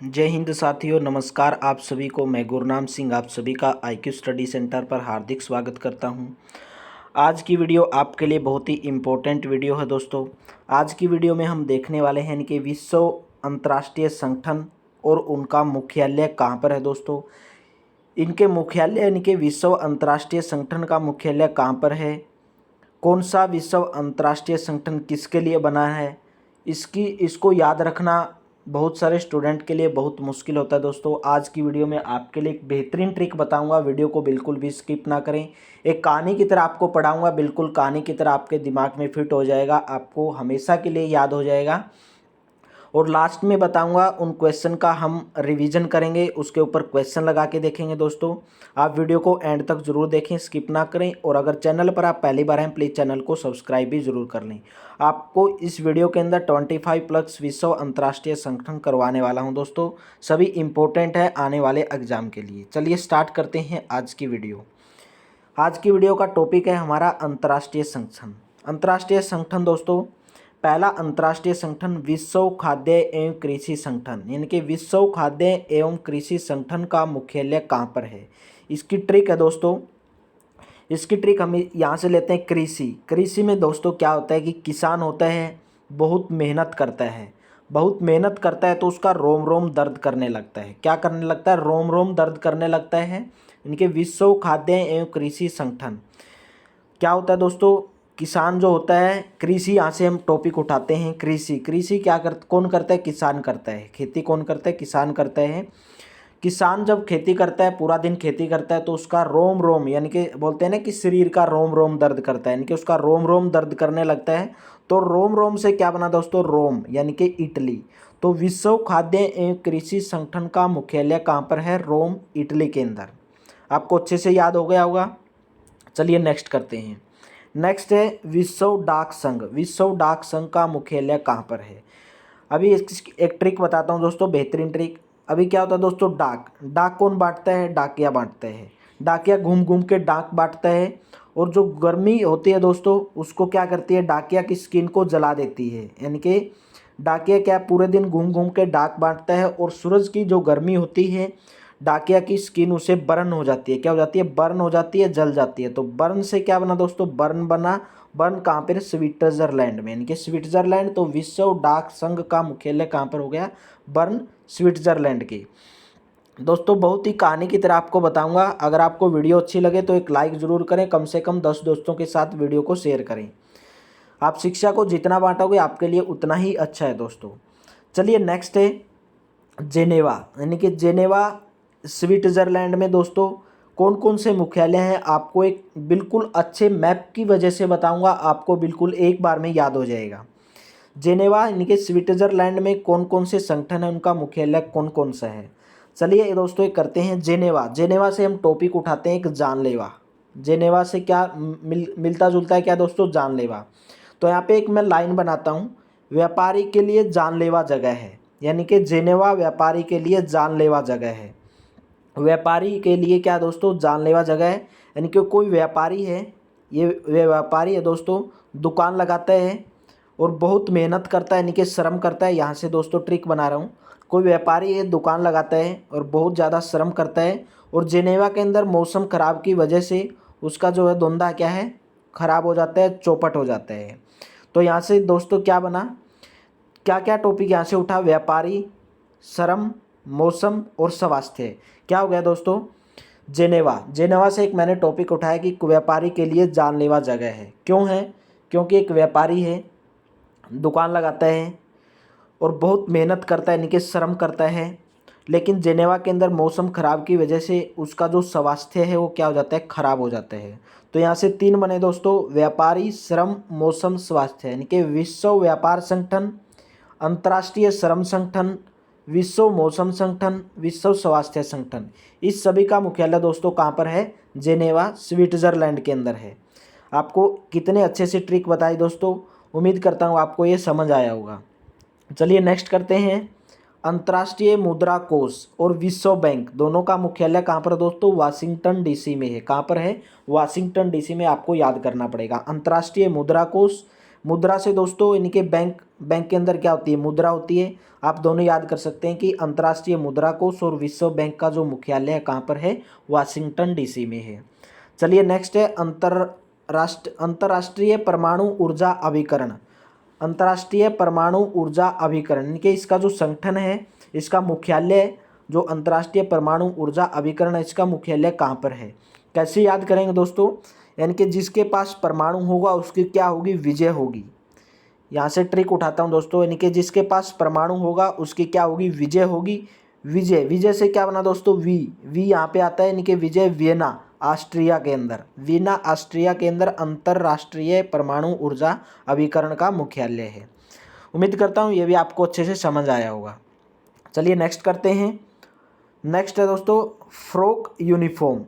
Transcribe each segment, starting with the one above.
जय हिंद साथियों, नमस्कार। आप सभी को मैं गुरनाम सिंह आप सभी का IQ स्टडी सेंटर पर हार्दिक स्वागत करता हूं। आज की वीडियो आपके लिए बहुत ही इम्पोर्टेंट वीडियो है दोस्तों। आज की वीडियो में हम देखने वाले हैं कि विश्व अंतर्राष्ट्रीय संगठन और उनका मुख्यालय कहाँ पर है दोस्तों। इनके मुख्यालय यानी कि विश्व अंतर्राष्ट्रीय संगठन का मुख्यालय कहाँ पर है, कौन सा विश्व अंतर्राष्ट्रीय संगठन किसके लिए बना है, इसको याद रखना बहुत सारे स्टूडेंट के लिए बहुत मुश्किल होता है दोस्तों। आज की वीडियो में आपके लिए एक बेहतरीन ट्रिक बताऊंगा, वीडियो को बिल्कुल भी स्किप ना करें। एक कहानी की तरह आपको पढ़ाऊंगा, बिल्कुल कहानी की तरह आपके दिमाग में फिट हो जाएगा, आपको हमेशा के लिए याद हो जाएगा। और लास्ट में बताऊंगा उन क्वेश्चन का हम रिवीजन करेंगे, उसके ऊपर क्वेश्चन लगा के देखेंगे दोस्तों। आप वीडियो को एंड तक जरूर देखें, स्किप ना करें। और अगर चैनल पर आप पहली बार हैं, प्लीज़ चैनल को सब्सक्राइब भी जरूर कर लें। आपको इस वीडियो के अंदर 25+ विश्व अंतर्राष्ट्रीय संगठन करवाने वाला हूं दोस्तों, सभी इंपॉर्टेंट है आने वाले एग्जाम के लिए। चलिए स्टार्ट करते हैं आज की वीडियो। आज की वीडियो का टॉपिक है हमारा अंतर्राष्ट्रीय संगठन। अंतर्राष्ट्रीय संगठन दोस्तों, पहला अंतर्राष्ट्रीय संगठन विश्व खाद्य एवं कृषि संगठन यानी कि विश्व खाद्य एवं कृषि संगठन का मुख्यालय कहाँ पर है। इसकी ट्रिक है दोस्तों, इसकी ट्रिक हम यहाँ से लेते हैं। कृषि में दोस्तों क्या होता है कि किसान होता है, बहुत मेहनत करता है तो उसका रोम रोम दर्द करने लगता है। क्या करने लगता है? रोम रोम दर्द करने लगता है। इनके विश्व खाद्य एवं कृषि संगठन क्या होता है दोस्तों, किसान जो होता है, कृषि यहाँ से हम टॉपिक उठाते हैं। कृषि कौन करता है? किसान करता है। खेती कौन करता है? किसान करता है। किसान जब खेती करता है, पूरा दिन खेती करता है, तो उसका रोम रोम यानी कि बोलते हैं ना कि शरीर का रोम रोम दर्द करता है, यानी कि उसका रोम रोम दर्द करने लगता है। तो रोम रोम से क्या बना दोस्तों? रोम यानी कि इटली। तो विश्व खाद्य एवं कृषि संगठन का मुख्यालय कहाँ पर है? रोम, इटली के अंदर। आपको अच्छे से याद हो गया होगा। चलिए नेक्स्ट करते हैं। नेक्स्ट है विश्व डाक संघ। विश्व डाक संघ का मुख्यालय कहाँ पर है? अभी एक ट्रिक बताता हूँ दोस्तों, बेहतरीन ट्रिक। अभी क्या होता है दोस्तों, डाक कौन बांटता है? डाकिया बांटता है। डाकिया घूम घूम के डाक बांटता है। और जो गर्मी होती है दोस्तों, उसको क्या करती है? डाकिया की स्किन को जला देती है। यानी कि डाकिया क्या पूरे दिन घूम घूम के डाक बांटता है, और सूरज की जो गर्मी होती है, डाकिया की स्किन उसे बर्न हो जाती है। क्या हो जाती है? बर्न हो जाती है, जल जाती है। तो बर्न से क्या बना दोस्तों? बर्न बना। बर्न कहाँ पर? स्विट्जरलैंड में, यानी कि स्विट्जरलैंड। तो विश्व डाक संघ का मुख्यालय कहाँ पर हो गया? बर्न, स्विट्जरलैंड की। दोस्तों बहुत ही कहानी की तरह आपको बताऊंगा। अगर आपको वीडियो अच्छी लगे तो एक लाइक ज़रूर करें, कम से कम 10 दोस्तों के साथ वीडियो को शेयर करें। आप शिक्षा को जितना बांटोगे आपके लिए उतना ही अच्छा है दोस्तों। चलिए नेक्स्ट है जेनेवा, यानी कि जेनेवा स्विट्जरलैंड में दोस्तों कौन कौन से मुख्यालय हैं, आपको एक बिल्कुल अच्छे मैप की वजह से बताऊंगा, आपको बिल्कुल एक बार में याद हो जाएगा। जेनेवा यानी कि स्विट्जरलैंड में कौन कौन से संगठन है, उनका मुख्यालय कौन कौन सा है। चलिए दोस्तों एक करते हैं जेनेवा से हम टॉपिक उठाते हैं एक जानलेवा। जेनेवा से क्या मिलता जुलता है? क्या दोस्तों? जानलेवा। तो यहाँ पे एक मैं लाइन बनाता हूँ, व्यापारी के लिए जानलेवा जगह है, यानी कि जेनेवा व्यापारी के लिए जानलेवा जगह है। व्यापारी के लिए क्या दोस्तों? जानलेवा जगह है। यानी कि कोई व्यापारी है, ये व्यापारी है दोस्तों, दुकान लगाता है और बहुत मेहनत करता है, यानी कि श्रम करता है। यहाँ से दोस्तों ट्रिक बना रहा हूँ। कोई व्यापारी है, दुकान लगाता है और बहुत ज़्यादा श्रम करता है, और जेनेवा के अंदर मौसम ख़राब की वजह से उसका जो है धंधा क्या है? ख़राब हो जाता है, चौपट हो जाता है। तो यहाँ से दोस्तों क्या बना, क्या क्या टॉपिक यहाँ से उठा? व्यापारी, श्रम, मौसम और स्वास्थ्य। क्या हो गया दोस्तों? जेनेवा से एक मैंने टॉपिक उठाया कि व्यापारी के लिए जानलेवा जगह है। क्यों है? क्योंकि एक व्यापारी है, दुकान लगाता है और बहुत मेहनत करता है, यानी कि श्रम करता है, लेकिन जेनेवा के अंदर मौसम ख़राब की वजह से उसका जो स्वास्थ्य है वो क्या हो जाता है? ख़राब हो जाता है। तो यहाँ से 3 बने दोस्तों, व्यापारी, श्रम, मौसम, स्वास्थ्य। यानी कि विश्व व्यापार संगठन, अंतर्राष्ट्रीय श्रम संगठन, विश्व मौसम संगठन, विश्व स्वास्थ्य संगठन। इस सभी का मुख्यालय दोस्तों कहाँ पर है? जेनेवा स्विट्जरलैंड के अंदर है। आपको कितने अच्छे से ट्रिक बताई दोस्तों, उम्मीद करता हूँ आपको ये समझ आया होगा। चलिए नेक्स्ट करते हैं। अंतर्राष्ट्रीय मुद्रा कोष और विश्व बैंक दोनों का मुख्यालय कहाँ पर दोस्तों? वाशिंगटन डीसी में है। कहाँ पर है? वाशिंगटन डीसी में। आपको याद करना पड़ेगा। अंतर्राष्ट्रीय मुद्रा कोष, मुद्रा से दोस्तों इनके बैंक के अंदर क्या होती है, मुद्रा होती है। आप दोनों याद कर सकते हैं कि अंतर्राष्ट्रीय मुद्रा कोष और विश्व बैंक का जो मुख्यालय है कहाँ पर है, वाशिंगटन डीसी में है। चलिए नेक्स्ट है अंतर्राष्ट्रीय परमाणु ऊर्जा अभिकरण। अंतर्राष्ट्रीय परमाणु ऊर्जा अभिकरण इनके इसका जो संगठन है, इसका मुख्यालय जो अंतर्राष्ट्रीय परमाणु ऊर्जा अभिकरण है इसका मुख्यालय कहाँ पर है। कैसे याद करेंगे दोस्तों, यानी कि जिसके पास परमाणु होगा उसकी क्या होगी, विजय होगी। यहाँ से ट्रिक उठाता हूँ दोस्तों, यानी कि जिसके पास परमाणु होगा उसकी क्या होगी, विजय होगी। विजय से क्या बना दोस्तों, वी यहाँ पे आता है, यानी कि विजय वियना ऑस्ट्रिया के अंदर, वियना ऑस्ट्रिया के अंदर अंतर्राष्ट्रीय परमाणु ऊर्जा अभिकरण का मुख्यालय है। उम्मीद करता हूँ ये भी आपको अच्छे से समझ आया होगा। चलिए नेक्स्ट करते हैं। नेक्स्ट है दोस्तों फ्रोक यूनिफॉर्म,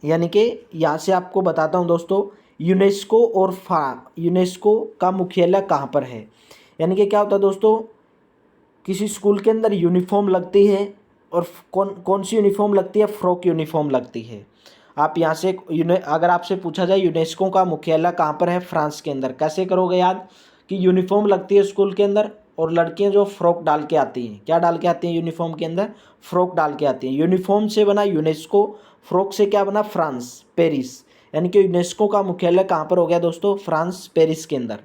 यानी कि यहाँ से आपको बताता हूँ दोस्तों, यूनेस्को का मुख्यालय कहाँ पर है। यानी कि क्या होता है दोस्तों, किसी स्कूल के अंदर यूनिफॉर्म लगती है और कौन सी यूनिफॉर्म लगती है, फ्रॉक यूनिफॉर्म लगती है। आप यहाँ से अगर आपसे पूछा जाए यूनेस्को का मुख्यालय कहाँ पर है, फ्रांस के अंदर, कैसे करोगे याद कि यूनिफॉर्म लगती है स्कूल के अंदर और लड़कियाँ जो फ्रॉक डाल के आती हैं, क्या डाल के आती हैं यूनिफॉर्म के अंदर, फ्रॉक डाल के आती हैं। यूनिफॉर्म से बना यूनेस्को, फ्रॉक से क्या बना, फ्रांस, पेरिस। यानी कि यूनेस्को का मुख्यालय कहाँ पर हो गया दोस्तों, फ्रांस, पेरिस के अंदर।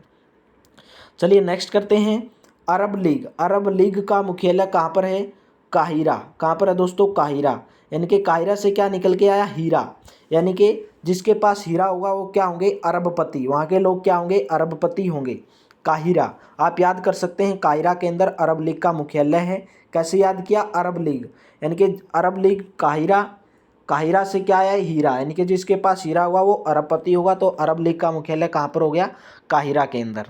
चलिए नेक्स्ट करते हैं अरब लीग का मुख्यालय कहाँ पर है, काहिरा। कहाँ पर है दोस्तों, काहिरा। यानी कि काहिरा से क्या निकल के आया, हीरा। यानी कि जिसके पास हीरा होगा वो क्या होंगे, अरबपति। वहाँ के लोग क्या होंगे, अरबपति होंगे। काहिरा आप याद कर सकते हैं, काहिरा के अंदर अरब लीग का मुख्यालय है। कैसे याद किया, अरब लीग, यानी कि अरब लीग काहिरा से क्या आया है, हीरा। यानी कि जिसके पास हीरा होगा वो अरबपति होगा। तो अरब लीग का मुख्यालय कहाँ पर हो गया, काहिरा के अंदर।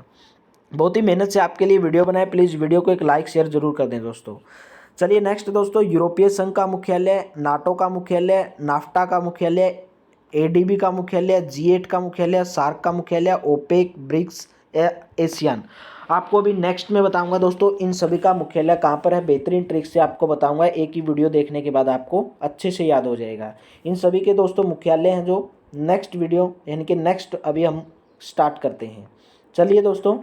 बहुत ही मेहनत से आपके लिए वीडियो बनाए, प्लीज़ वीडियो को एक लाइक शेयर जरूर कर दें दोस्तों। चलिए नेक्स्ट दोस्तों, यूरोपीय संघ का मुख्यालय, नाटो का मुख्यालय, नाफ्टा का मुख्यालय, एडीबी का मुख्यालय, G8 का मुख्यालय, सार्क का मुख्यालय, ओपेक, ब्रिक्स, एशियान। आपको अभी नेक्स्ट में बताऊंगा दोस्तों इन सभी का मुख्यालय कहाँ पर है। बेहतरीन ट्रिक से आपको बताऊंगा, एक ही वीडियो देखने के बाद आपको अच्छे से याद हो जाएगा। इन सभी के दोस्तों मुख्यालय हैं जो नेक्स्ट वीडियो, यानी कि नेक्स्ट अभी हम स्टार्ट करते हैं। चलिए दोस्तों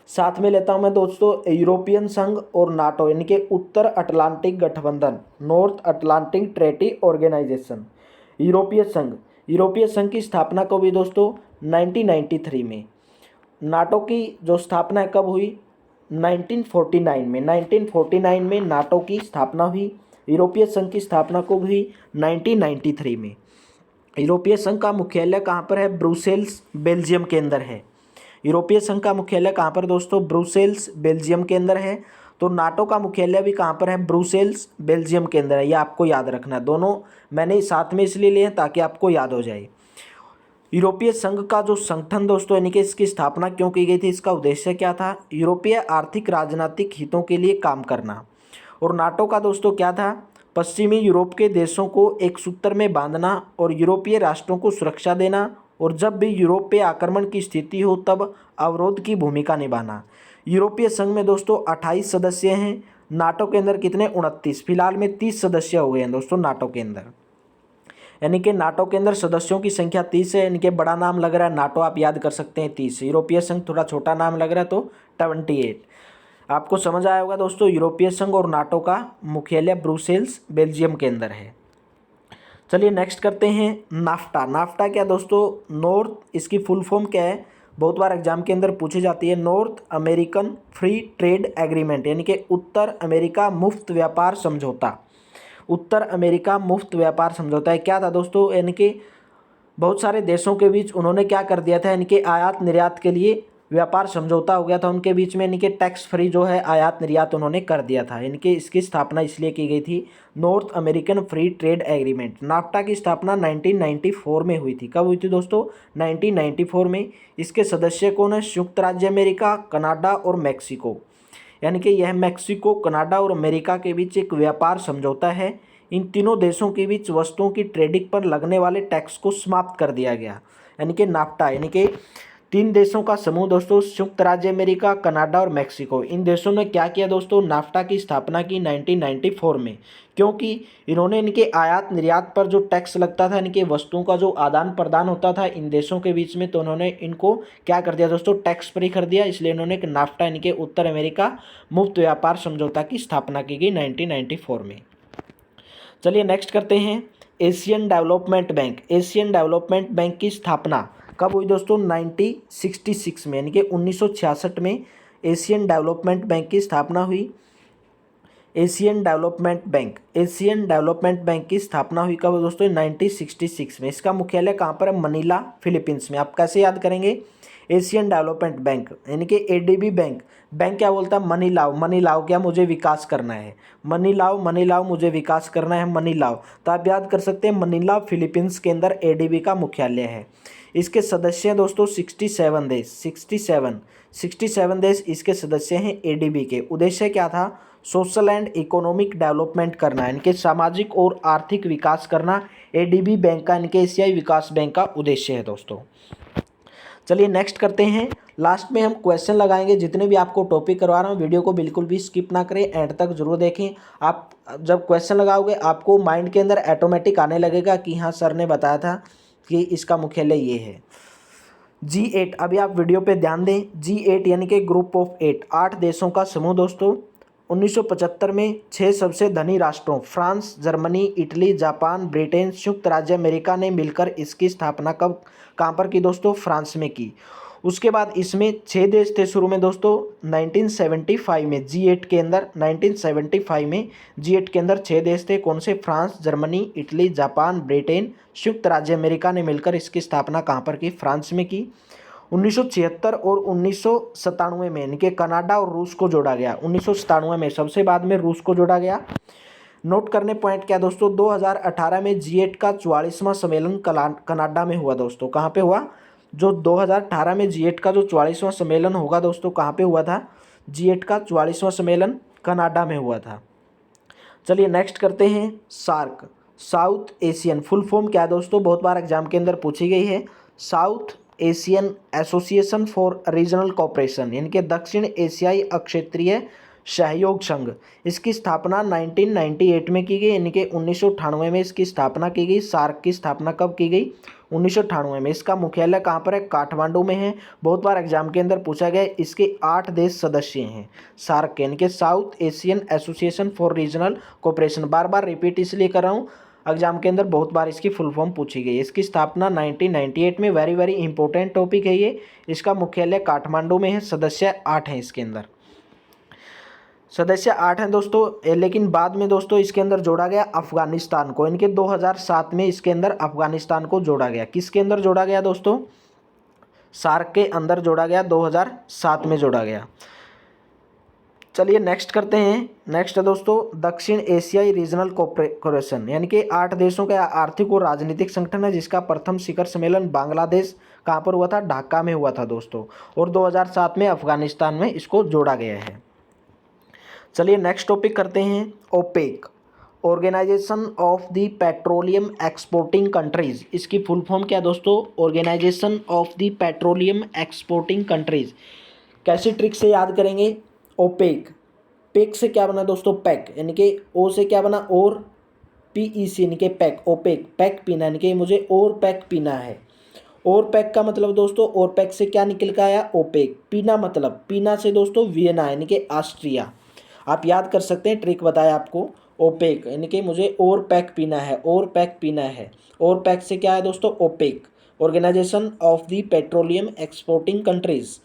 साथ में लेता हूं मैं दोस्तों यूरोपियन संघ और नाटो, यानी कि उत्तर अटलांटिक गठबंधन, नॉर्थ अटलांटिक ट्रेटी ऑर्गेनाइजेशन। यूरोपीय संघ की स्थापना कब हुई दोस्तों, 1993 में। नाटो की जो स्थापना कब हुई, 1949 में। 1949 में नाटो की स्थापना हुई। यूरोपीय संघ की स्थापना कब हुई, 1993 में। यूरोपीय संघ का मुख्यालय कहाँ पर है, ब्रुसेल्स, बेल्जियम के अंदर है। यूरोपीय संघ का मुख्यालय कहाँ पर दोस्तों, ब्रुसेल्स, बेल्जियम के अंदर है। तो नाटो का मुख्यालय भी कहाँ पर है, ब्रुसेल्स, बेल्जियम के अंदर है। ये आपको याद रखना है, दोनों मैंने साथ में इसलिए लिए ताकि आपको याद हो जाए। यूरोपीय संघ का जो संगठन दोस्तों, यानी कि इसकी स्थापना क्यों की गई थी, इसका उद्देश्य क्या था, यूरोपीय आर्थिक राजनीतिक हितों के लिए काम करना। और नाटो का दोस्तों क्या था, पश्चिमी यूरोप के देशों को एक सूत्र में बांधना और यूरोपीय राष्ट्रों को सुरक्षा देना, और जब भी यूरोप पे आक्रमण की स्थिति हो तब अवरोध की भूमिका निभाना। यूरोपीय संघ में दोस्तों 28 सदस्य हैं। नाटो के अंदर कितने, 29। फिलहाल में 30 सदस्य हो गए हैं दोस्तों नाटो के अंदर। यानी कि नाटो के अंदर सदस्यों की संख्या 30 है। इनके बड़ा नाम लग रहा है नाटो, आप याद कर सकते हैं 30। यूरोपीय संघ थोड़ा छोटा नाम लग रहा है तो 28। आपको समझ आया होगा दोस्तों, यूरोपीय संघ और नाटो का मुख्यालय ब्रुसेल्स, बेल्जियम के अंदर है। चलिए नेक्स्ट करते हैं नाफ्टा क्या दोस्तों, नॉर्थ, इसकी फुल फॉर्म क्या है, बहुत बार एग्जाम के अंदर पूछी जाती है। North American free trade agreement, यानी कि उत्तर अमेरिका मुफ्त व्यापार समझौता। उत्तर अमेरिका मुफ्त व्यापार समझौता है, क्या था दोस्तों, यानी कि बहुत सारे देशों के बीच उन्होंने क्या कर दिया था, यानी कि आयात निर्यात के लिए व्यापार समझौता हो गया था उनके बीच में, यानी कि टैक्स फ्री जो है आयात निर्यात उन्होंने कर दिया था। यानी कि इसकी स्थापना इसलिए की गई थी, north American free trade agreement. NAFTA की स्थापना 1994 में हुई थी। कब हुई थी दोस्तों, 1994 में। इसके सदस्य कौन है, संयुक्त राज्य अमेरिका, कनाडा और मैक्सिको। यानी कि यह मैक्सिको, कनाडा और अमेरिका के बीच एक व्यापार समझौता है। इन तीनों देशों के बीच वस्तुओं की ट्रेडिंग पर लगने वाले टैक्स को समाप्त कर दिया गया, यानी कि नाफ्टा। यानी कि तीन देशों का समूह दोस्तों, संयुक्त राज्य अमेरिका, कनाडा और मेक्सिको। इन देशों ने क्या किया दोस्तों, नाफ्टा की स्थापना की 1994 में, क्योंकि इन्होंने इनके आयात निर्यात पर जो टैक्स लगता था, इनके वस्तुओं का जो आदान प्रदान होता था इन देशों के बीच में, तो उन्होंने इनको क्या कर दिया दोस्तों, टैक्स फ्री कर दिया। इसलिए इन्होंने एक नाफ्टा इनके उत्तर अमेरिका मुक्त व्यापार समझौता की स्थापना की गई 1994 में। चलिए नेक्स्ट करते हैं Asian development bank. Asian development bank की स्थापना कब हुई दोस्तों, 1966 में, यानी कि 1966 में एशियन डेवलपमेंट बैंक की स्थापना हुई। एशियन डेवलपमेंट बैंक की स्थापना हुई कब दोस्तों, 1966 में। इसका मुख्यालय कहाँ पर है, मनीला, फिलीपींस में। आप कैसे याद करेंगे, एशियन डेवलपमेंट बैंक यानी कि एडीबी बैंक। बैंक क्या बोलता है, मनी लाओ, मनी लाओ, क्या मुझे विकास करना है, मनी लाओ, मनी लाओ, मुझे विकास करना है, मनी लाओ। तो आप याद कर सकते हैं मनीला, फिलीपींस के अंदर एडीबी का मुख्यालय है। इसके सदस्य हैं दोस्तों 67 देश, 67 देश इसके सदस्य हैं एडीबी के। उद्देश्य क्या था, सोशल एंड इकोनॉमिक डेवलपमेंट करना, इनके सामाजिक और आर्थिक विकास करना एडीबी बैंक का, इनके एशियाई विकास बैंक का उद्देश्य है दोस्तों। चलिए नेक्स्ट करते हैं। लास्ट में हम क्वेश्चन लगाएंगे। जितने भी आपको टॉपिक करवा रहा हूँ, वीडियो को बिल्कुल भी स्किप ना करें, एंड तक जरूर देखें। आप जब क्वेश्चन लगाओगे आपको माइंड के अंदर ऑटोमेटिक आने लगेगा कि हाँ सर ने बताया था कि इसका मुख्यालय ये है। G8, अभी आप वीडियो पे ध्यान दें। G8 यानी कि ग्रुप ऑफ 8, 8 देशों का समूह दोस्तों। 1975 में 6 सबसे धनी राष्ट्रों France, Germany, Italy, Japan, Britain, संयुक्त राज्य अमेरिका ने मिलकर इसकी स्थापना कहाँ पर की दोस्तों, फ्रांस में की। उसके बाद इसमें 6 देश थे शुरू में दोस्तों। 1975 में G8 के अंदर 1975 में G8 के अंदर 6 देश थे। कौन से, France, Germany, Italy, Japan, Britain, संयुक्त राज्य अमेरिका ने मिलकर इसकी स्थापना कहाँ पर की, फ्रांस में की। 1976 और 1997 में इनके कनाडा और रूस को जोड़ा गया। 1997 में, सबसे बाद में रूस को जोड़ा गया। नोट करने पॉइंट क्या दोस्तों, 2018 में G8 का 44वां सम्मेलन कनाडा में हुआ दोस्तों। कहाँ पे हुआ, जो 2018 में G8 का जो 44वां सम्मेलन होगा दोस्तों, कहाँ पे हुआ था, G8 का 44वां सम्मेलन कनाडा में हुआ था। चलिए नेक्स्ट करते हैं SAARC, South Asian, full form क्या है दोस्तों, बहुत बार एग्जाम के अंदर पूछी गई है। South Asian association for regional cooperation, यानी कि दक्षिण एशियाई अक्षेत्रीय सहयोग संघ। इसकी स्थापना 1998 में की गई, यानी कि 1998 में इसकी स्थापना की गई। सार्क की स्थापना कब की गई, 1998 में। इसका मुख्यालय कहाँ पर है, काठमांडू में है। बहुत बार एग्जाम के अंदर पूछा गया है। इसके 8 देश सदस्य हैं सार्क के, यानी कि south Asian association for regional cooperation. Bar bar repeat इसलिए कर रहा हूँ, एग्जाम के अंदर बहुत बार इसकी फुल फॉर्म पूछी गई है। इसकी स्थापना 1998 में, वेरी वेरी इंपॉर्टेंट टॉपिक है ये। इसका मुख्यालय काठमांडू में है। सदस्य 8 हैं इसके अंदर, सदस्य 8 हैं दोस्तों। लेकिन बाद में दोस्तों इसके अंदर जोड़ा गया अफगानिस्तान को, इनके 2007 में इसके अंदर अफगानिस्तान को जोड़ा गया। किसके अंदर जोड़ा गया दोस्तों, सार्क के अंदर जोड़ा गया, 2007 में जोड़ा गया। चलिए नेक्स्ट करते हैं। नेक्स्ट है दोस्तों दक्षिण एशियाई रीजनल कोऑपरेशन, यानी कि 8 देशों का आर्थिक और राजनीतिक संगठन है, जिसका प्रथम शिखर सम्मेलन बांग्लादेश कहाँ पर हुआ था, ढाका में हुआ था दोस्तों। और 2007 में अफगानिस्तान में इसको जोड़ा गया है। चलिए नेक्स्ट टॉपिक करते हैं OPEC, organization of the petroleum exporting countries. इसकी फुल फॉर्म क्या दोस्तों, organization of the petroleum exporting countries. कैसी ट्रिक से याद करेंगे, ओपेक, पेक से क्या बना दोस्तों, पैक, यानी कि ओ से क्या बना, और PEC यानी कि पैक, ओपेक, पैक पीना, यानी कि मुझे और पैक पीना है। और पैक का मतलब दोस्तों, और पैक से क्या निकल के आया, ओपेक। पीना मतलब, पीना से दोस्तों वियना यानी कि ऑस्ट्रिया। आप याद कर सकते हैं, ट्रिक बताया आपको। ओपेक यानी कि मुझे और पैक पीना है, और पैक पीना है। और पैक से क्या है दोस्तों, OPEC, organization of the petroleum exporting countries.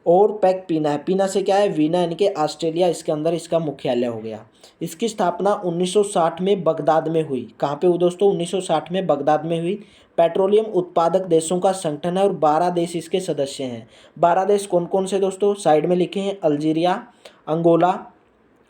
और पैक पीना है, पीना से क्या है, वीना यानी कि ऑस्ट्रेलिया, इसके अंदर इसका मुख्यालय हो गया। इसकी स्थापना 1960 में बगदाद में हुई। कहाँ पे हुई दोस्तों, 1960 में बगदाद में हुई। पेट्रोलियम उत्पादक देशों का संगठन है और 12 देश इसके सदस्य हैं। 12 देश कौन कौन से दोस्तों, साइड में लिखे हैं, Algeria, Angola,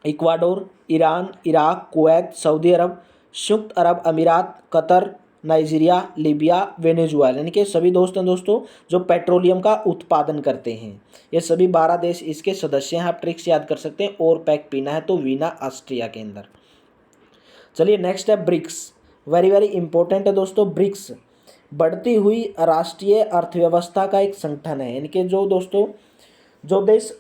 Ecuador, Iran, Iraq, Kuwait, Saudi Arab, संयुक्त अरब अमीरात, कतर, नाइजीरिया, लीबिया, वेनेजुएला, यानी कि सभी दोस्त हैं दोस्तों जो पेट्रोलियम का उत्पादन करते हैं। ये सभी 12 देश इसके सदस्य हैं। आप ट्रिक्स याद कर सकते हैं, और पैक पीना है तो वीना ऑस्ट्रिया के अंदर। चलिए नेक्स्ट है ब्रिक्स, वेरी वेरी इंपॉर्टेंट है दोस्तों ब्रिक्स। बढ़ती हुई राष्ट्रीय अर्थव्यवस्था का एक संगठन है। यानी कि जो दोस्तों जो देश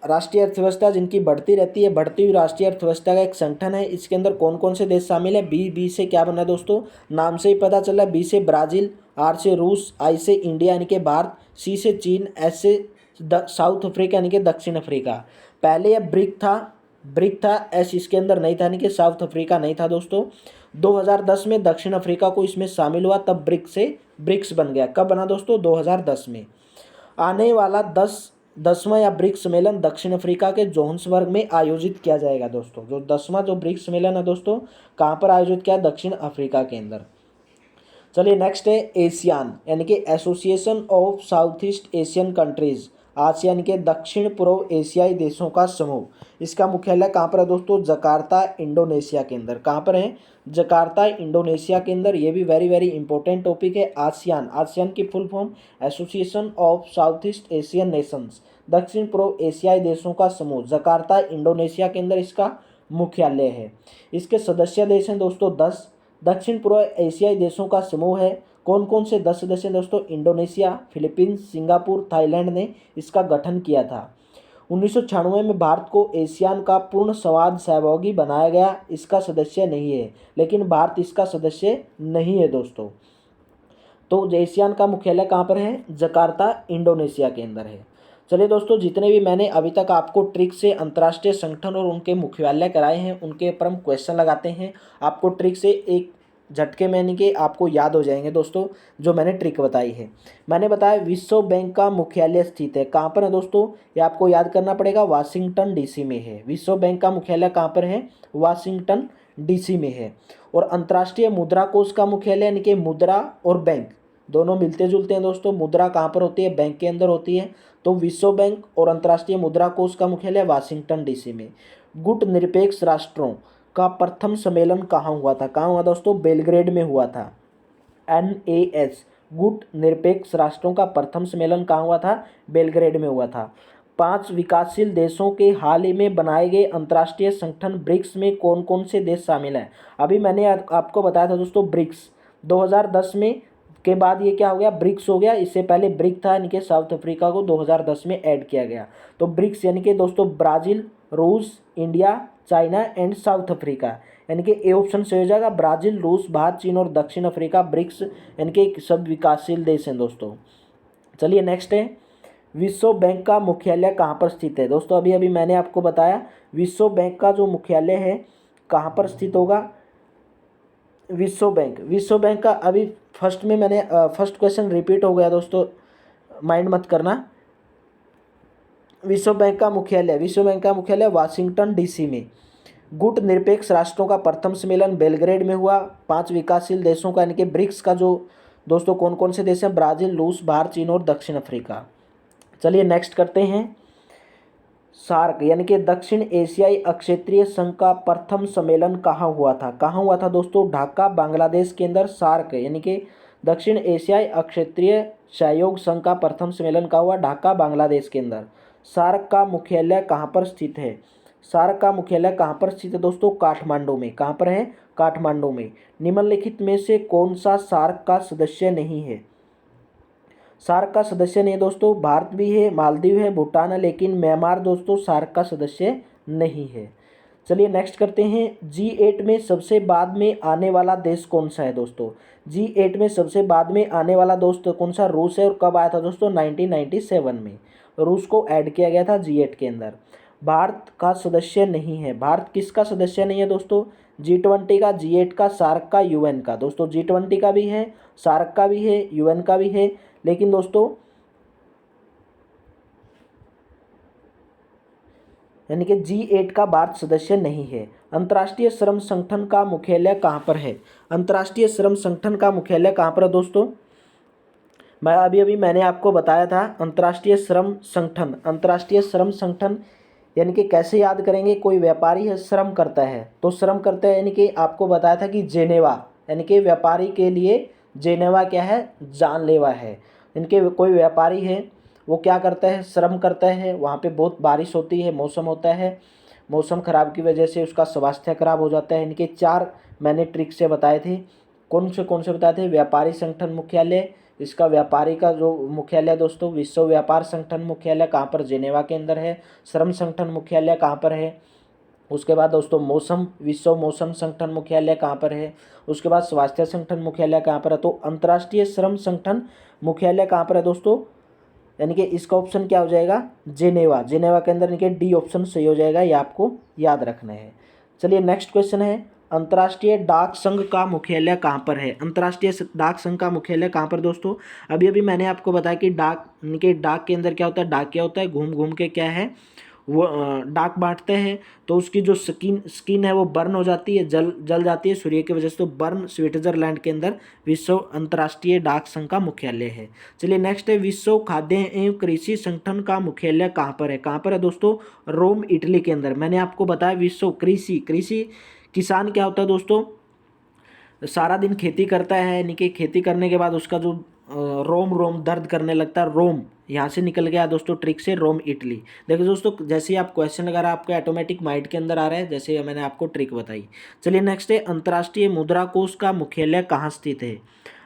राष्ट्रीय अर्थव्यवस्था जिनकी बढ़ती रहती है, बढ़ती हुई राष्ट्रीय अर्थव्यवस्था का एक संगठन है। इसके अंदर कौन कौन से देश शामिल है? बी से क्या बना दोस्तों? नाम से ही पता चला। बी से ब्राज़ील, आर से रूस, आई से इंडिया यानी कि भारत, सी से चीन, एस से साउथ अफ्रीका यानी कि दक्षिण अफ्रीका। पहले यह ब्रिक था, एस इसके अंदर नहीं था यानी कि साउथ अफ्रीका नहीं था दोस्तों। 2010 में दक्षिण अफ्रीका को इसमें शामिल हुआ, तब ब्रिक से ब्रिक्स बन गया। कब बना दोस्तों? 2010 में। आने वाला 10वां या ब्रिक्स सम्मेलन दक्षिण अफ्रीका के जोहान्सबर्ग में आयोजित किया जाएगा दोस्तों। जो 10वां जो ब्रिक्स सम्मेलन है दोस्तों, कहाँ पर आयोजित किया? दक्षिण अफ्रीका के अंदर। चलिए नेक्स्ट है एशियान, यानी कि association of south east Asian countries, ASEAN के दक्षिण पूर्व एशियाई देशों का समूह। इसका मुख्यालय कहाँ पर है दोस्तों? जकार्ता, इंडोनेशिया के अंदर। कहाँ पर है? जकार्ता, इंडोनेशिया के अंदर। ये भी वेरी वेरी इंपॉर्टेंट टॉपिक है। आसियान की full form association of south east Asian Nations, दक्षिण पूर्व एशियाई देशों का समूह। जकार्ता, इंडोनेशिया के अंदर इसका मुख्यालय है। इसके सदस्य देश हैं दोस्तों 10। दक्षिण पूर्व एशियाई देशों का समूह है। कौन कौन से 10 सदस्य दोस्तों? इंडोनेशिया, फिलीपींस, सिंगापुर, थाईलैंड ने इसका गठन किया था। 1996 में भारत को एशियान का पूर्ण संवाद सहयोगी बनाया गया। इसका सदस्य नहीं है, लेकिन भारत इसका सदस्य नहीं है दोस्तों। तो एशियान का मुख्यालय कहाँ पर है? जकार्ता, इंडोनेशिया के अंदर है। चलिए दोस्तों, जितने भी मैंने अभी तक आपको ट्रिक से अंतर्राष्ट्रीय संगठन और उनके मुख्यालय कराए हैं, उनके ऊपर हम क्वेश्चन लगाते हैं। आपको ट्रिक से एक झटके में, यानी कि आपको याद हो जाएंगे दोस्तों जो मैंने ट्रिक बताई है। मैंने बताया विश्व बैंक का मुख्यालय स्थित है। कहाँ पर है दोस्तों? ये आपको याद करना पड़ेगा। वाशिंगटन डीसी में है। विश्व बैंक का मुख्यालय कहाँ पर है? वाशिंगटन डीसी में है। और अंतर्राष्ट्रीय मुद्रा कोष का मुख्यालय, यानी कि मुद्रा और बैंक दोनों मिलते जुलते हैं दोस्तों। मुद्रा कहाँ पर होती है? बैंक के अंदर होती है। तो विश्व बैंक और अंतर्राष्ट्रीय मुद्रा कोष का मुख्यालय वाशिंगटन डीसी में। गुट निरपेक्ष राष्ट्रों का प्रथम सम्मेलन कहाँ हुआ था? कहाँ हुआ दोस्तों? बेलग्रेड में हुआ था। NAS गुट निरपेक्ष राष्ट्रों का प्रथम सम्मेलन कहाँ हुआ था? बेलग्रेड में हुआ था। 5 विकासशील देशों के हाल ही में बनाए गए अंतर्राष्ट्रीय संगठन ब्रिक्स में कौन कौन से देश शामिल हैं? अभी मैंने आपको बताया था दोस्तों ब्रिक्स 2010 में के बाद ये क्या हो गया? ब्रिक्स हो गया। इससे पहले ब्रिक था, यानी कि साउथ अफ्रीका को 2010 में ऐड किया गया। तो ब्रिक्स यानी कि दोस्तों ब्राज़ील, रूस, India, China and south Africa, यानी कि ए ऑप्शन से हो जाएगा। ब्राज़ील, रूस, भारत, चीन और दक्षिण अफ्रीका ब्रिक्स यानी कि सब विकासशील देश हैं दोस्तों। चलिए नेक्स्ट है विश्व बैंक का मुख्यालय कहाँ पर स्थित है? दोस्तों अभी अभी मैंने आपको बताया विश्व बैंक का जो मुख्यालय है कहाँ पर स्थित होगा? विश्व बैंक का अभी फर्स्ट में मैंने फर्स्ट क्वेश्चन रिपीट हो गया दोस्तों, माइंड मत करना। विश्व बैंक का मुख्यालय वाशिंगटन डीसी में। गुट निरपेक्ष राष्ट्रों का प्रथम सम्मेलन बेलग्रेड में हुआ। 5 विकासशील देशों का, यानी कि ब्रिक्स का जो दोस्तों कौन कौन से देश हैं? ब्राज़ील, रूस, भारत, चीन और दक्षिण अफ्रीका। चलिए नेक्स्ट करते हैं। सार्क यानी कि दक्षिण एशियाई अक्षेत्रीय संघ का प्रथम सम्मेलन कहाँ हुआ था? कहाँ हुआ था दोस्तों? ढाका, बांग्लादेश के अंदर। सार्क यानी कि दक्षिण एशियाई अक्षेत्रीय सहयोग संघ का प्रथम सम्मेलन कहाँ हुआ? ढाका, बांग्लादेश के अंदर। सार्क का मुख्यालय कहाँ पर स्थित है? सार्क का मुख्यालय कहाँ पर स्थित है दोस्तों? काठमांडू में। कहाँ पर है? काठमांडू में। निम्नलिखित में से कौन सा सार्क का सदस्य नहीं है? सार्क का सदस्य नहीं है दोस्तों। भारत भी है, मालदीव है, भूटान है, लेकिन म्यांमार दोस्तों सार्क का सदस्य नहीं है। चलिए नेक्स्ट करते हैं। G8 में सबसे बाद में आने वाला देश कौन सा है दोस्तों? G8 में सबसे बाद में आने वाला दोस्त कौन सा? रूस है। और कब आया था दोस्तों? 1997 में रूस को ऐड किया गया था G8 के अंदर। भारत का सदस्य नहीं है। भारत किसका सदस्य नहीं है दोस्तों? G20 का, G8 का, सार्क का, UN का। दोस्तों G20 का भी है, सार्क का भी है, UN का भी है, लेकिन दोस्तों यानी कि G8 का भारत सदस्य नहीं है। अंतर्राष्ट्रीय श्रम संगठन का मुख्यालय कहाँ पर है? अंतर्राष्ट्रीय श्रम संगठन का मुख्यालय कहाँ पर है दोस्तों? मैंने आपको बताया था अंतर्राष्ट्रीय श्रम संगठन यानी कि कैसे याद करेंगे? कोई व्यापारी है, श्रम करता है, तो श्रम करता है यानी कि आपको बताया था कि जेनेवा, यानी कि व्यापारी के लिए जेनेवा क्या है? जानलेवा है। इनके कोई व्यापारी है, वो क्या करता है? श्रम करता है। वहाँ पे बहुत बारिश होती है, मौसम होता है, मौसम खराब की वजह से उसका स्वास्थ्य खराब हो जाता है। इनके 4 मैंने ट्रिक से बताए थे। कौन से बताए थे? व्यापारी संगठन मुख्यालय, इसका व्यापारी का जो मुख्यालय दोस्तों, विश्व व्यापार संगठन मुख्यालय कहाँ पर? जेनेवा के अंदर है। श्रम संगठन मुख्यालय कहाँ पर है? उसके बाद दोस्तों विश्व मौसम संगठन मुख्यालय कहाँ पर है? उसके बाद स्वास्थ्य संगठन मुख्यालय कहाँ पर है? तो अंतर्राष्ट्रीय श्रम संगठन मुख्यालय कहाँ पर है दोस्तों? यानी कि इसका ऑप्शन क्या हो जाएगा? जेनेवा। जेनेवा के अंदर, यानी कि डी ऑप्शन सही हो जाएगा, ये आपको याद रखना है। चलिए नेक्स्ट क्वेश्चन है, अंतर्राष्ट्रीय डाक संघ का मुख्यालय कहाँ पर है? अंतर्राष्ट्रीय डाक संघ का मुख्यालय कहाँ पर दोस्तों? अभी मैंने आपको बताया कि डाक के अंदर क्या होता है? डाक क्या होता है? घूम घूम के क्या है वो डाक बांटते हैं, तो उसकी जो स्किन है वो बर्न हो जाती है, जल जाती है सूर्य की वजह से। तो बर्न स्विट्जरलैंड के अंदर विश्व अंतर्राष्ट्रीय डाक संघ का मुख्यालय है। चलिए नेक्स्ट है, विश्व खाद्य एवं कृषि संगठन का मुख्यालय कहाँ पर है? कहाँ पर है दोस्तों? रोम इटली के अंदर। मैंने आपको बताया विश्व कृषि किसान क्या होता है दोस्तों? सारा दिन खेती करता है, यानी कि खेती करने के बाद उसका जो रोम दर्द करने लगता है, रोम यहाँ से निकल गया दोस्तों ट्रिक से, रोम इटली। देखो दोस्तों, जैसे ही आप क्वेश्चन अगर आपके ऑटोमेटिक माइंड के अंदर आ रहा है, जैसे मैंने आपको ट्रिक बताई। चलिए नेक्स्ट है, अंतर्राष्ट्रीय मुद्रा कोष का मुख्यालय कहाँ स्थित है?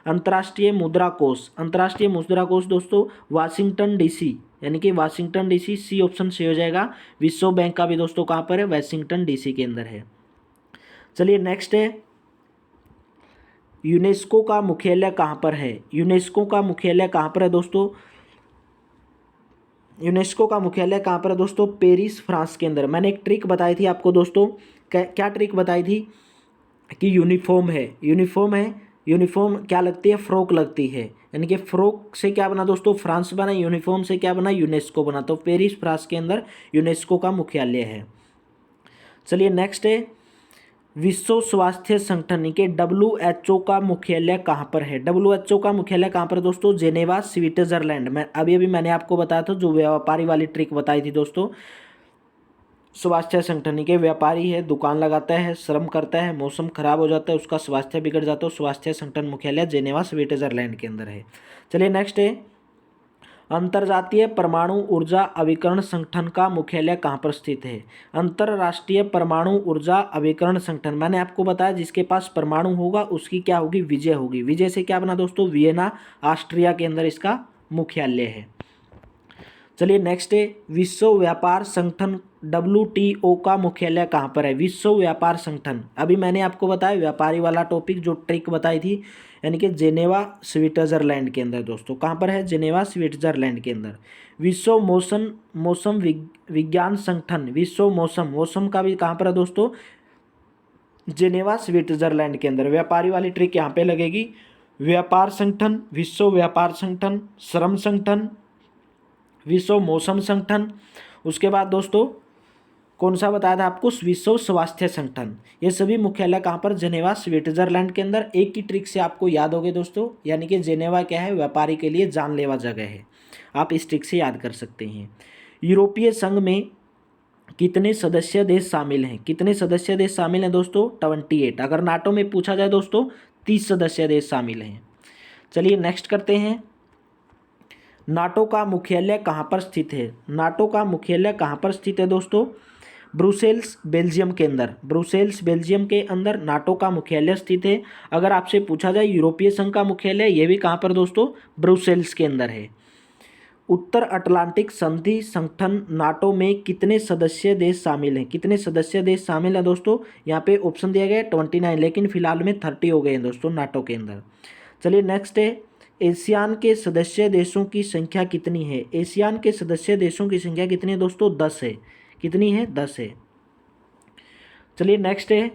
अंतर्राष्ट्रीय मुद्रा कोष दोस्तों वाशिंगटन डीसी, यानी कि वाशिंगटन डीसी, सी ऑप्शन से हो जाएगा। विश्व बैंक का भी दोस्तों कहाँ पर है? वाशिंगटन डीसी के अंदर है। चलिए नेक्स्ट है, यूनेस्को का मुख्यालय कहाँ पर है? यूनेस्को का मुख्यालय कहाँ पर है दोस्तों? यूनेस्को का मुख्यालय कहाँ पर है दोस्तों? पेरिस, फ्रांस के अंदर। मैंने एक ट्रिक बताई थी आपको दोस्तों, क्या ट्रिक बताई थी? कि यूनिफॉर्म क्या लगती है? फ्रॉक लगती है, यानी कि फ्रॉक से क्या बना दोस्तों? फ्रांस बना। यूनिफॉर्म से क्या बना? यूनेस्को बना। तो पेरिस, फ्रांस के अंदर यूनेस्को का मुख्यालय है। चलिए नेक्स्ट है, विश्व स्वास्थ्य संगठन के WHO का मुख्यालय कहाँ पर है? WHO का मुख्यालय कहाँ पर है दोस्तों? Geneva, Switzerland. मैं अभी मैंने आपको बताया था, जो व्यापारी वाली ट्रिक बताई थी दोस्तों। स्वास्थ्य संगठन के व्यापारी है, दुकान लगाता है, श्रम करता है, मौसम खराब हो जाता है, उसका स्वास्थ्य बिगड़ जाता है। स्वास्थ्य संगठन मुख्यालय जेनेवा, स्विट्जरलैंड के अंदर है। चलिए नेक्स्ट है, अंतर्जातीय परमाणु ऊर्जा अभिकरण संगठन का मुख्यालय कहाँ पर स्थित है? अंतरराष्ट्रीय परमाणु ऊर्जा अभिकरण संगठन, मैंने आपको बताया जिसके पास परमाणु होगा उसकी क्या होगी? विजय होगी। विजय से क्या बना दोस्तों? वियना, ऑस्ट्रिया के अंदर इसका मुख्यालय है। चलिए नेक्स्ट है, विश्व व्यापार संगठन WTO का मुख्यालय कहाँ पर है? विश्व व्यापार संगठन, अभी मैंने आपको बताया व्यापारी वाला टॉपिक, जो ट्रिक बताई थी, यानी कि जेनेवा, स्विट्जरलैंड के अंदर दोस्तों। कहाँ पर है? जेनेवा, स्विट्जरलैंड के अंदर। विश्व मौसम विज्ञान संगठन, विश्व मौसम का भी कहाँ पर है दोस्तों? जेनेवा, स्विट्जरलैंड के अंदर। व्यापारी वाली ट्रिक यहाँ पे लगेगी। व्यापार संगठन, विश्व व्यापार संगठन, श्रम संगठन, विश्व मौसम संगठन। उसके बाद दोस्तों कौन सा बताया था आपको? विश्व स्वास्थ्य संगठन। ये सभी मुख्यालय कहाँ पर? जेनेवा, स्विट्जरलैंड के अंदर। एक ही ट्रिक से आपको याद होगे दोस्तों, यानी कि जेनेवा क्या है? व्यापारी के लिए जानलेवा जगह है। आप इस ट्रिक से याद कर सकते हैं। यूरोपीय संघ में कितने सदस्य देश शामिल हैं? कितने सदस्य देश शामिल हैं दोस्तों? 28। अगर नाटो में पूछा जाए दोस्तों, 30 सदस्य देश शामिल हैं। चलिए नेक्स्ट करते हैं, नाटो का मुख्यालय कहाँ पर स्थित है? नाटो का मुख्यालय कहाँ पर स्थित है दोस्तों? ब्रुसेल्स, बेल्जियम के अंदर। ब्रुसेल्स, बेल्जियम के अंदर नाटो का मुख्यालय स्थित है। अगर आपसे पूछा जाए यूरोपीय संघ का मुख्यालय, ये भी कहाँ पर दोस्तों? ब्रुसेल्स के अंदर है। उत्तर अटलांटिक संधि संगठन नाटो में कितने सदस्य देश शामिल हैं? कितने सदस्य देश शामिल हैं दोस्तों? यहाँ पे ऑप्शन दिया गया है 29, लेकिन फिलहाल में 30 हो गए हैं दोस्तों नाटो के अंदर। चलिए नेक्स्ट है, एशियान के सदस्य देशों की संख्या कितनी है? एशियान के सदस्य देशों की संख्या कितनी है दोस्तों? 10 है। कितनी है? 10 है। चलिए नेक्स्ट है,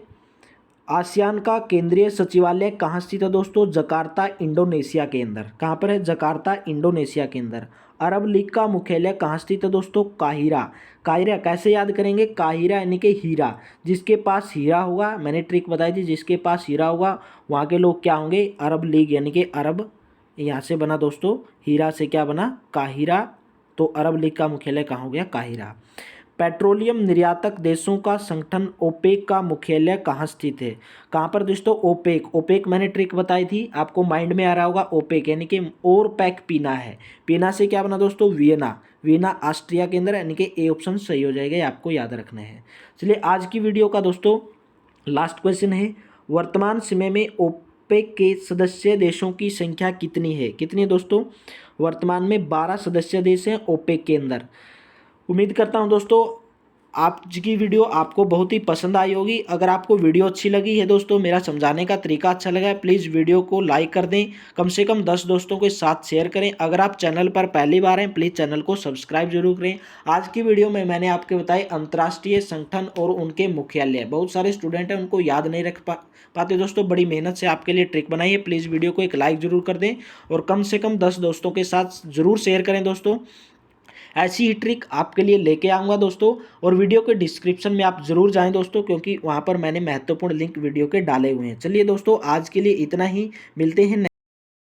आसियान का केंद्रीय सचिवालय कहाँ स्थित है दोस्तों? जकार्ता, इंडोनेशिया के अंदर। कहाँ पर है? जकार्ता, इंडोनेशिया के अंदर। अरब लीग का मुख्यालय कहाँ स्थित है दोस्तों? काहिरा। काहिरा कैसे याद करेंगे? काहिरा यानी कि हीरा, जिसके पास हीरा होगा, मैंने ट्रिक बताई थी, जिसके पास हीरा होगा वहाँ के लोग क्या होंगे? अरब लीग, यानी कि अरब, यहाँ से बना दोस्तों, हीरा से क्या बना? काहिरा। तो अरब लीग का मुख्यालय कहाँ हो गया? काहिरा। पेट्रोलियम निर्यातक देशों का संगठन ओपेक का मुख्यालय कहाँ स्थित है? कहाँ पर दोस्तों? ओपेक मैंने ट्रिक बताई थी, आपको माइंड में आ रहा होगा। ओपेक यानी कि और पैक पीना है, पीना से क्या बना दोस्तों? वियना, ऑस्ट्रिया के अंदर, यानी कि ए ऑप्शन सही हो जाएगा, ये आपको याद रखना है। चलिए आज की वीडियो का दोस्तों लास्ट क्वेश्चन है, वर्तमान समय में ओपेक के सदस्य देशों की संख्या कितनी है? कितनी है दोस्तों? वर्तमान में 12 सदस्य देश हैं ओपेक के अंदर। उम्मीद करता हूं दोस्तों आज की वीडियो आपको बहुत ही पसंद आई होगी। अगर आपको वीडियो अच्छी लगी है दोस्तों, मेरा समझाने का तरीका अच्छा लगा है, प्लीज़ वीडियो को लाइक कर दें, कम से कम 10 दोस्तों के साथ शेयर करें। अगर आप चैनल पर पहली बार हैं, प्लीज़ चैनल को सब्सक्राइब जरूर करें। आज की वीडियो में मैंने आपको बताई अंतर्राष्ट्रीय संगठन और उनके मुख्यालय। बहुत सारे स्टूडेंट हैं उनको याद नहीं रख पाते दोस्तों, बड़ी मेहनत से आपके लिए ट्रिक बनाई है। प्लीज़ वीडियो को एक लाइक जरूर कर दें और कम से कम 10 दोस्तों के साथ ज़रूर शेयर करें दोस्तों। ऐसी ही ट्रिक आपके लिए लेके आऊँगा दोस्तों, और वीडियो के डिस्क्रिप्शन में आप ज़रूर जाएं दोस्तों, क्योंकि वहाँ पर मैंने महत्वपूर्ण लिंक वीडियो के डाले हुए हैं। चलिए दोस्तों, आज के लिए इतना ही, मिलते हैं।